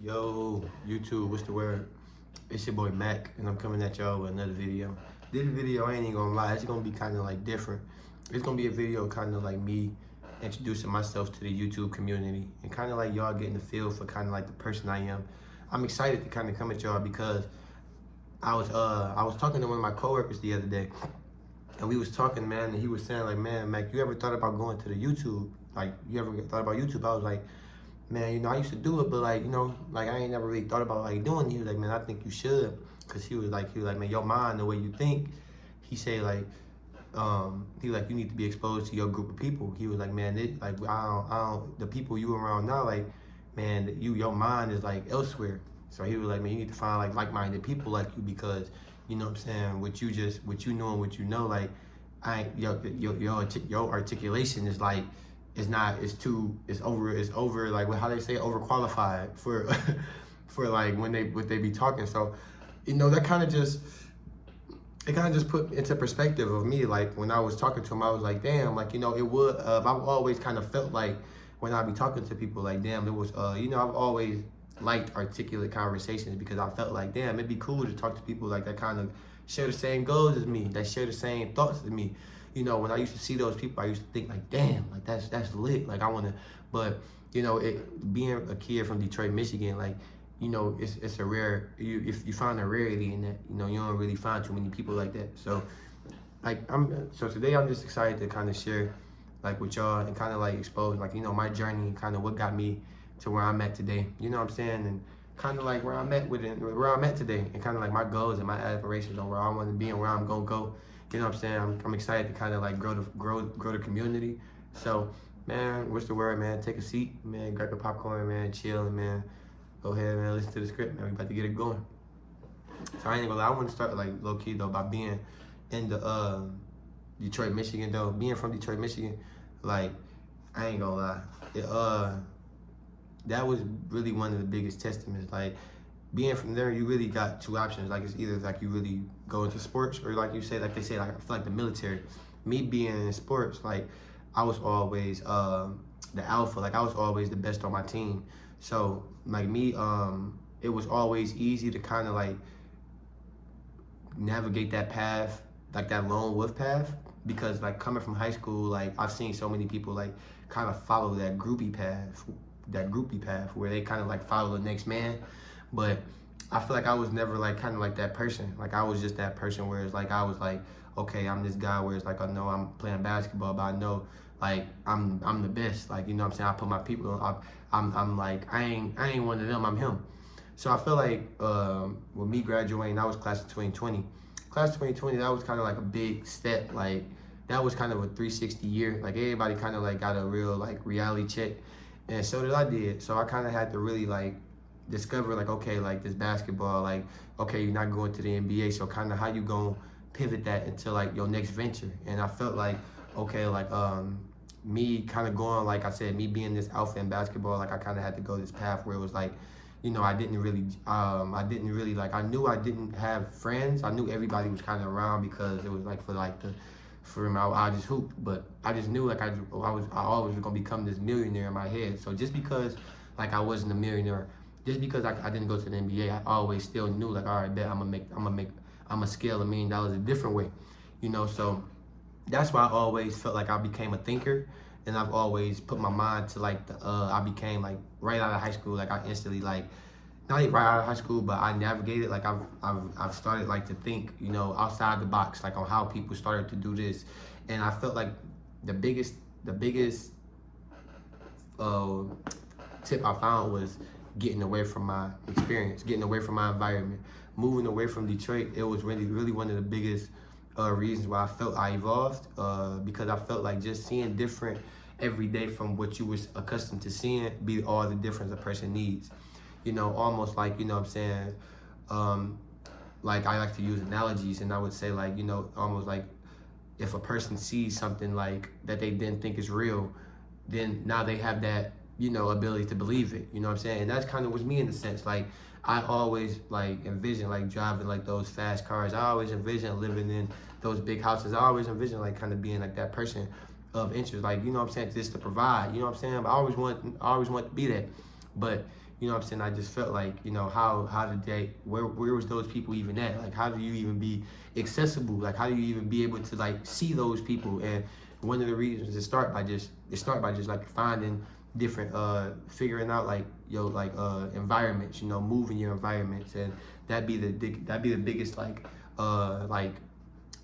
Yo, YouTube, what's the word? It's your boy Mac, and I'm coming at y'all with another video. This video, I ain't even gonna lie, it's gonna be kind of like different. It's gonna be a video kind of like me introducing myself to the YouTube community and kind of like y'all getting the feel for kind of like the person I am. I'm excited to kind of come at y'all because I was talking to one of my coworkers the other day, and we was talking, man, and he was saying like, man, Mac, you ever thought about going to the YouTube? Like, you ever thought about YouTube? I was like, man, I used to do it, but like, like I ain't never really thought about like doing it. He was like, man, I think you should. Cause he was like, man, your mind, the way you think, he say like, he was like, you need to be exposed to your group of people. He was like, man, the people you around now, like, man, your mind is like elsewhere. So he was like, man, you need to find like-minded people like you because, you know what I'm saying, what you know and what you know, like, your articulation is like, it's over like how they say overqualified for for like what they be talking. So that kind of just put into perspective of me. Like when I was talking to him, I was like, damn, like it would I've always kind of felt like when I be talking to people, like, damn, it was I've always liked articulate conversations because I felt like, damn, it'd be cool to talk to people like that kind of share the same goals as me, that share the same thoughts as me. When I used to see those people, I used to think like, damn, like that's lit. Like I wanna, but being a kid from Detroit, Michigan, like, it's a rare, if you find a rarity in that, you don't really find too many people like that. So like so today I'm just excited to kind of share like with y'all and kind of like expose like, my journey and kind of what got me to where I'm at today. You know what I'm saying? And kind of like where I'm at today and kind of like my goals and my aspirations on where I want to be and where I'm gonna go. You know what I'm saying? I'm excited to kind of like grow the community. So, man, what's the word, man? Take a seat, man. Grab your popcorn, man. Chill, and man, go ahead, man. Listen to the script, man. We about to get it going. So I ain't gonna lie. I want to start like low key though by being in the Detroit, Michigan though. Being from Detroit, Michigan, like I ain't gonna lie. That was really one of the biggest testaments. Like being from there, you really got two options. Like it's either like you really go into sports or like you say, like they say, like I feel like the military. Me being in sports, like I was always the alpha. Like I was always the best on my team. So like me, it was always easy to kind of like navigate that path, like that lone wolf path, because like coming from high school, like I've seen so many people like kind of follow that groupie path where they kind of like follow the next man. But I feel like I was never like kind of like that person. Like I was just that person where it's like I was like, okay, I'm this guy where it's like I know I'm playing basketball, but I know like I'm the best. Like what I'm saying, I put my people up. I'm like I ain't one of them. I'm him. So I feel like with me graduating, I was class of 2020. Class of 2020, that was kind of like a big step. Like that was kind of a 360 year. Like everybody kind of like got a real like reality check, and so did I did. So I kind of had to really like discover like, okay, like this basketball, like, okay, you're not going to the NBA, so kind of how you gonna pivot that into like your next venture. And I felt like, okay, like me kind of going, like I said, me being this alpha in basketball, like I kind of had to go this path where it was like, I didn't really like, I knew I didn't have friends. I knew everybody was kind of around because it was like for him, I just hooped, but I just knew like I always was gonna become this millionaire in my head. So just because like I wasn't a millionaire, just because I didn't go to the NBA, I always still knew like, all right, bet I'm gonna scale $1 million a different way, So that's why I always felt like I became a thinker, and I've always put my mind to like I became like right out of high school, like I instantly like not even right out of high school, but I navigated like I've started like to think outside the box, like on how people started to do this, and I felt like the biggest tip I found was getting away from my experience, getting away from my environment, moving away from Detroit. It was really one of the biggest reasons why I felt I evolved, because I felt like just seeing different every day from what you was accustomed to seeing be all the difference a person needs. Almost like, what I'm saying, like I like to use analogies, and I would say like, almost like if a person sees something like that they didn't think is real, then now they have that ability to believe it. You know what I'm saying? And that's kind of was me in a sense. Like I always like envision like driving like those fast cars. I always envision living in those big houses. I always envision like kind of being like that person of interest. Like what I'm saying, just to provide. You know what I'm saying? But I always want to be that. But you know what I'm saying, I just felt like, you know, how did they, where was those people even at? Like, how do you even be accessible? Like, how do you even be able to like see those people? And one of the reasons start by just like finding different figuring out like environments, you know, moving your environments, and that'd be the biggest like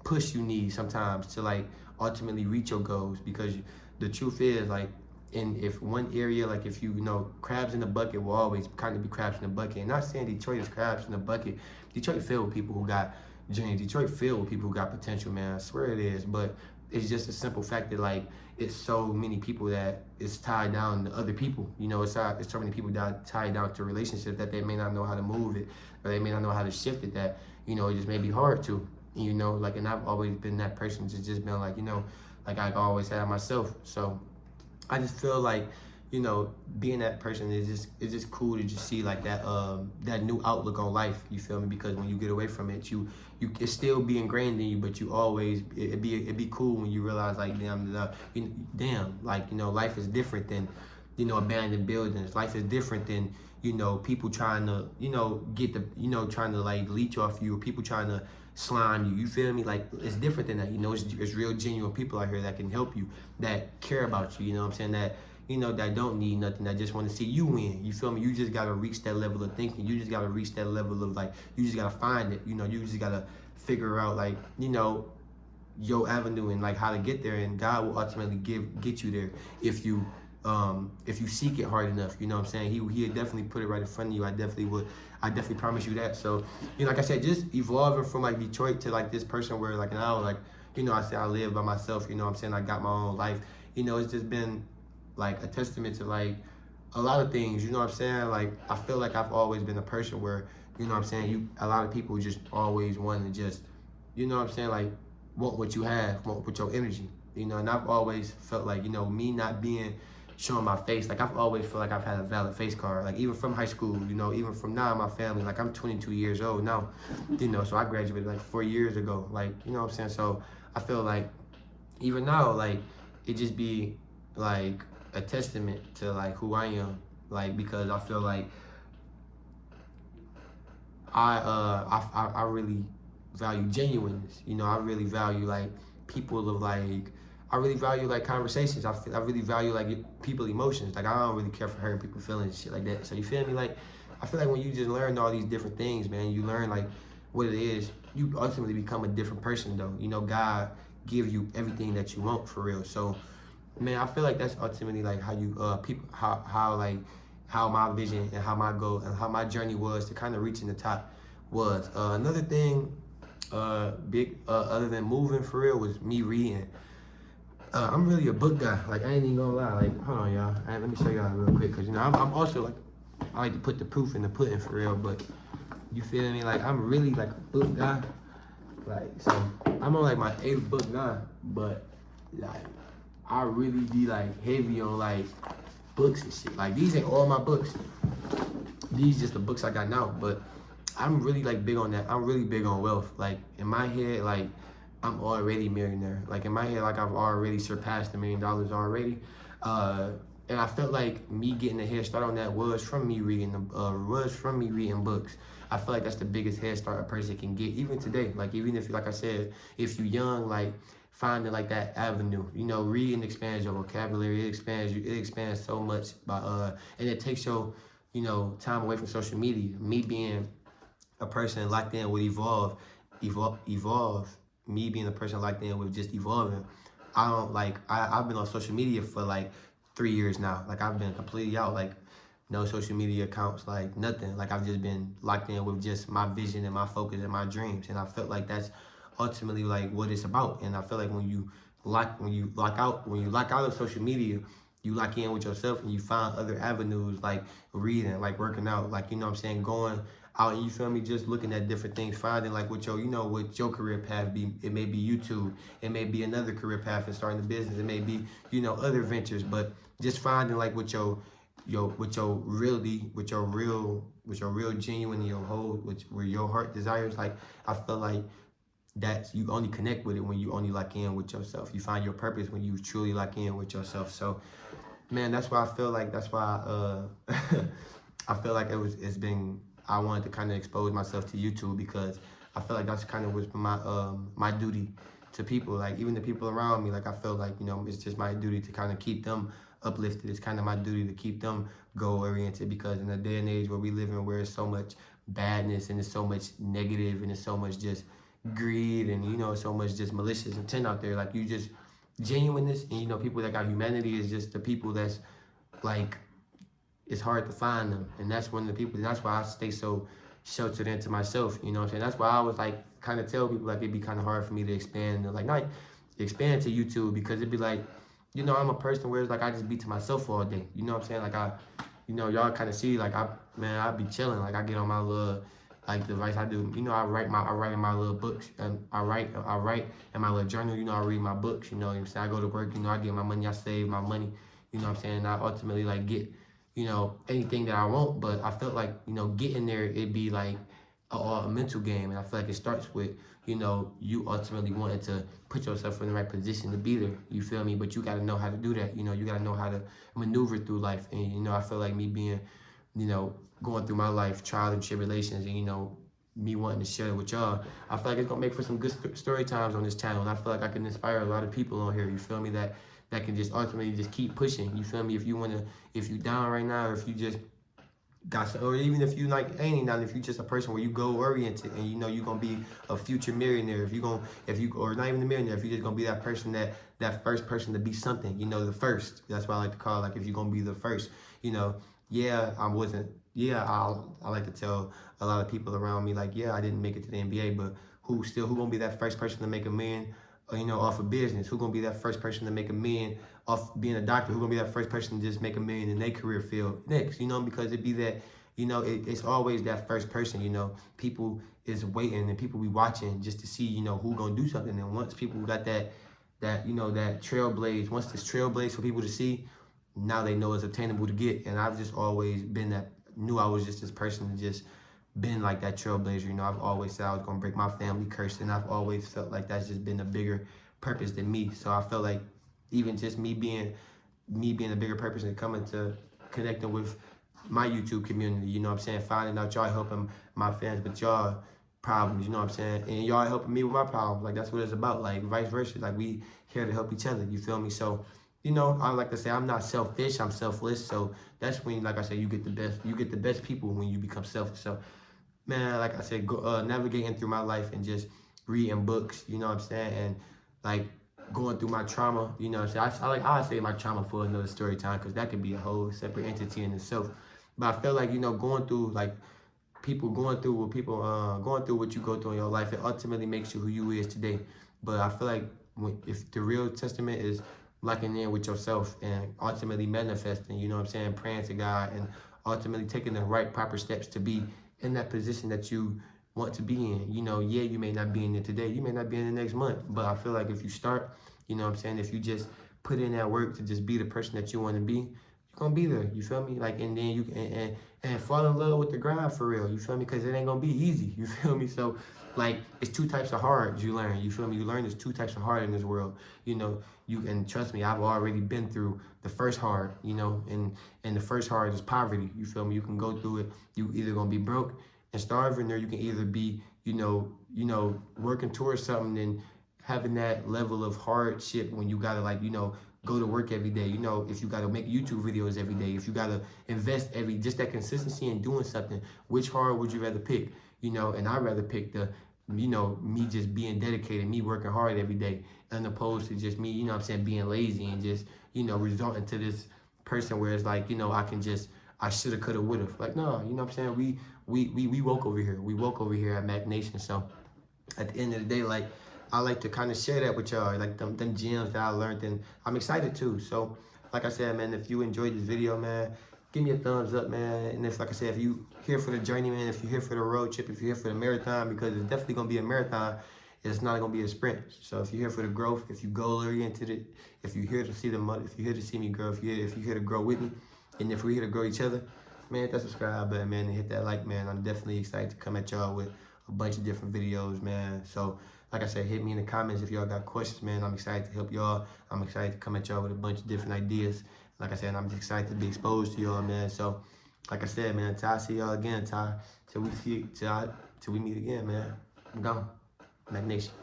push you need sometimes to like ultimately reach your goals. Because the truth is like, and if one area, like if you know, crabs in the bucket will always kind of be crabs in the bucket. And not saying Detroit is crabs in the bucket. Detroit filled with people who got dreams. Detroit filled with people who got potential, man. I swear it is. But it's just a simple fact that like it's so many people that it's tied down to other people. You know, it's so many people that tied down to relationships that they may not know how to move it, or they may not know how to shift it. That, you know, it just may be hard to. You know, like, and I've always been that person to just been like, you know, like I always had myself. So I just feel like, you know, being that person is just cool to just see like that new outlook on life. You feel me? Because when you get away from it, you it still be ingrained in you, but you always it'd be cool when you realize like damn, like, you know, life is different than, you know, abandoned buildings. Life is different than, you know, people trying to, you know, get the, you know, trying to like leech off you, or people trying to slime you. You feel me? Like, it's different than that. You know, it's real genuine people out here that can help you, that care about you. You know what I'm saying? That, you know, that don't need nothing, that just want to see you win. You feel me? You just gotta reach that level of thinking. You just gotta reach that level of like, you just gotta find it. You know, you just gotta figure out like, you know, your avenue and like how to get there, and God will ultimately get you there if you seek it hard enough. You know what I'm saying? He'll definitely put it right in front of you. I definitely promise you that. So, you know, like I said, just evolving from like Detroit to like this person where like now, like, you know, I say I live by myself, you know what I'm saying? I got my own life. You know, it's just been like a testament to like a lot of things, you know what I'm saying? Like, I feel like I've always been a person where, you know what I'm saying, a lot of people just always want to just, you know what I'm saying, like, want what you have, want with your energy, you know. And I've always felt like, you know, me not being showing my face, like I've always felt like I've had a valid face card, like even from high school, you know, even from now in my family. Like, I'm 22 years old now, you know, so I graduated like 4 years ago, like, you know what I'm saying? So I feel like even now, like, it just be like a testament to like who I am, like, because I feel like I really value genuineness. You know, I really value like people of like, I really value like conversations. I really value like people emotions. Like, I don't really care for hurting people's feelings and shit like that. So you feel me? Like, I feel like when you just learn all these different things, man, you learn like what it is, you ultimately become a different person though. You know, God gives you everything that you want for real. So, man, I feel like that's ultimately like how you people how my vision and how my goal and how my journey was to kind of reaching the top was. Another thing, big other than moving for real, was me reading. I'm really a book guy. Like, I ain't even gonna lie. Like, hold on, y'all. Let me show y'all real quick, cause you know I'm also like, I like to put the proof in the pudding for real. But you feel me? Like, I'm really like a book guy. Like, so I'm on like my 8th book now, but like, I really be like heavy on like books and shit. Like, these ain't all my books. These just the books I got now. But I'm really like big on that. I'm really big on wealth. Like, in my head, like, I'm already a millionaire. Like, in my head, like, I've already surpassed $1 million already. And I felt like me getting a head start on that was from me reading books. I feel like that's the biggest head start a person can get, even today. Like, even if, like I said, if you're young, like, finding like that avenue, you know, reading expands your vocabulary. It expands so much and it takes your, you know, time away from social media. Me being a person locked in with evolve. Me being a person locked in with just evolving. I don't like. I've been on social media for like 3 years now. Like, I've been completely out. Like, no social media accounts, like nothing. Like, I've just been locked in with just my vision and my focus and my dreams. And I felt like that's ultimately like what it's about. And I feel like when you lock out of social media, you lock in with yourself and you find other avenues, like reading, like working out, like, you know what I'm saying, going out, and you feel me, just looking at different things, finding like what your, you know, what your career path be. It may be YouTube, it may be another career path and starting a business, it may be, you know, other ventures, but just finding like what your real genuine, where your heart desires. Like, I feel like that you only connect with it when you only lock in with yourself. You find your purpose when you truly lock in with yourself. So, man, that's why I feel like, that's why I feel like I wanted to kind of expose myself to YouTube because I feel like that's kind of was my duty to people, like even the people around me. Like I feel like it's just my duty to kind of keep them uplifted. It's kind of my duty to keep them goal oriented because in a day and age where we live in, where there's so much badness and there's so much negative and there's so much just greed and so much just malicious intent out there, like you just genuineness and people that got humanity is just the people that's like it's hard to find them. And that's one of the people, and that's why I stay so sheltered into myself, you know what I'm saying? That's why I was like, kind of tell people like it'd be kind of hard for me to expand, like not expand to YouTube because it'd be like, I'm a person where it's like I just be to myself all day, you know what I'm saying? Like y'all kind of see like I be chilling, like I get on my little like device. I do, I write in my little books and I write in my little journal, I read my books, you know what I'm saying? I go to work, I get my money, I save my money, you know what I'm saying? And I ultimately like get anything that I want, but I felt like, getting there, it'd be like a mental game. And I feel like it starts with, you ultimately wanting to put yourself in the right position to be there. You feel me? But you got to know how to do that. You got to know how to maneuver through life. And, I feel like me being, going through my life, trials and tribulations, and, me wanting to share it with y'all, I feel like it's going to make for some good story times on this channel. And I feel like I can inspire a lot of people on here. You feel me? That can just ultimately just keep pushing. You feel me? If you down right now, or if you just got some, or even if you like ain't down, if you just a person where you goal oriented and you're gonna be a future millionaire, or not even a millionaire, if you just gonna be that person that first person to be something, the first. That's why I like to call it, like if you're gonna be the first, I like to tell a lot of people around me like, I didn't make it to the NBA, but who gonna be that first person to make a million off of business? Who gonna be that first person to make a million off being a doctor? Who gonna be that first person to just make a million in their career field next? Because it'd be that, it's always that first person, people is waiting and people be watching just to see, who gonna do something. And once people got that trailblaze, once this trailblaze for people to see, now they know it's obtainable to get. And I've just always been knew I was just this person to just been like that trailblazer. I've always said I was gonna break my family curse, and I've always felt like that's just been a bigger purpose than me. So I felt like even just me being a bigger purpose and coming to connecting with my YouTube community, what I'm saying, finding out y'all helping my fans with y'all problems, what I'm saying, and y'all helping me with my problems. Like that's what it's about, like vice versa. Like we here to help each other, you feel me? So I like to say I'm not selfish, I'm selfless. So that's when, like I said, you get the best people when you become selfish. So man, like I said, navigating through my life and just reading books, you know what I'm saying, and like going through my trauma, you know what I'm saying. I say my trauma for another story time because that could be a whole separate entity in itself. But I feel like going through like going through what you go through in your life, it ultimately makes you who you is today. But I feel like if the real testament is locking in with yourself and ultimately manifesting, you know what I'm saying, praying to God and ultimately taking the right proper steps to be in that position that you want to be in. You may not be in it today, you may not be in the next month, but I feel like if you start, you know what I'm saying, if you just put in that work to just be the person that you want to be, you're gonna be there, you feel me? Like, and then you can and fall in love with the grind for real, you feel me? Because it ain't gonna be easy, you feel me? So like it's two types of hard you learn, you feel me? You learn there's two types of hard in this world, and trust me, I've already been through the first hard, and the first hard is poverty, you feel me? You can go through it, you either gonna be broke and starving, or you can either be, working towards something and having that level of hardship when you gotta go to work every day, if you gotta make YouTube videos every day, if you gotta invest just that consistency in doing something, which hard would you rather pick? And I'd rather pick the, me just being dedicated, me working hard every day, as opposed to just me, being lazy and just, resulting to this person where it's like, I shoulda, coulda, woulda. Like, no, we woke over here. We woke over here at Mac Nation. So at the end of the day, like, I like to kind of share that with y'all, like them gems that I learned, and I'm excited too. So like I said, man, if you enjoyed this video, man, give me a thumbs up, man. And if, like I said, if you here for the journey, man, if you're here for the road trip, if you're here for the marathon, because it's definitely gonna be a marathon, it's not gonna be a sprint. So if you're here for the growth, if you goal oriented it, if you're here to see the money, if you're here to see me grow, if you're here to grow with me, and if we're here to grow each other, man, hit that subscribe button, man, and hit that like, man. I'm definitely excited to come at y'all with a bunch of different videos, man. So like I said, hit me in the comments if y'all got questions, man. I'm excited to help y'all. I'm excited to come at y'all with a bunch of different ideas. Like I said, I'm just excited to be exposed to y'all, man. So like I said, man, till I see y'all again, till we meet again, man. I'm gone. Mac Nation.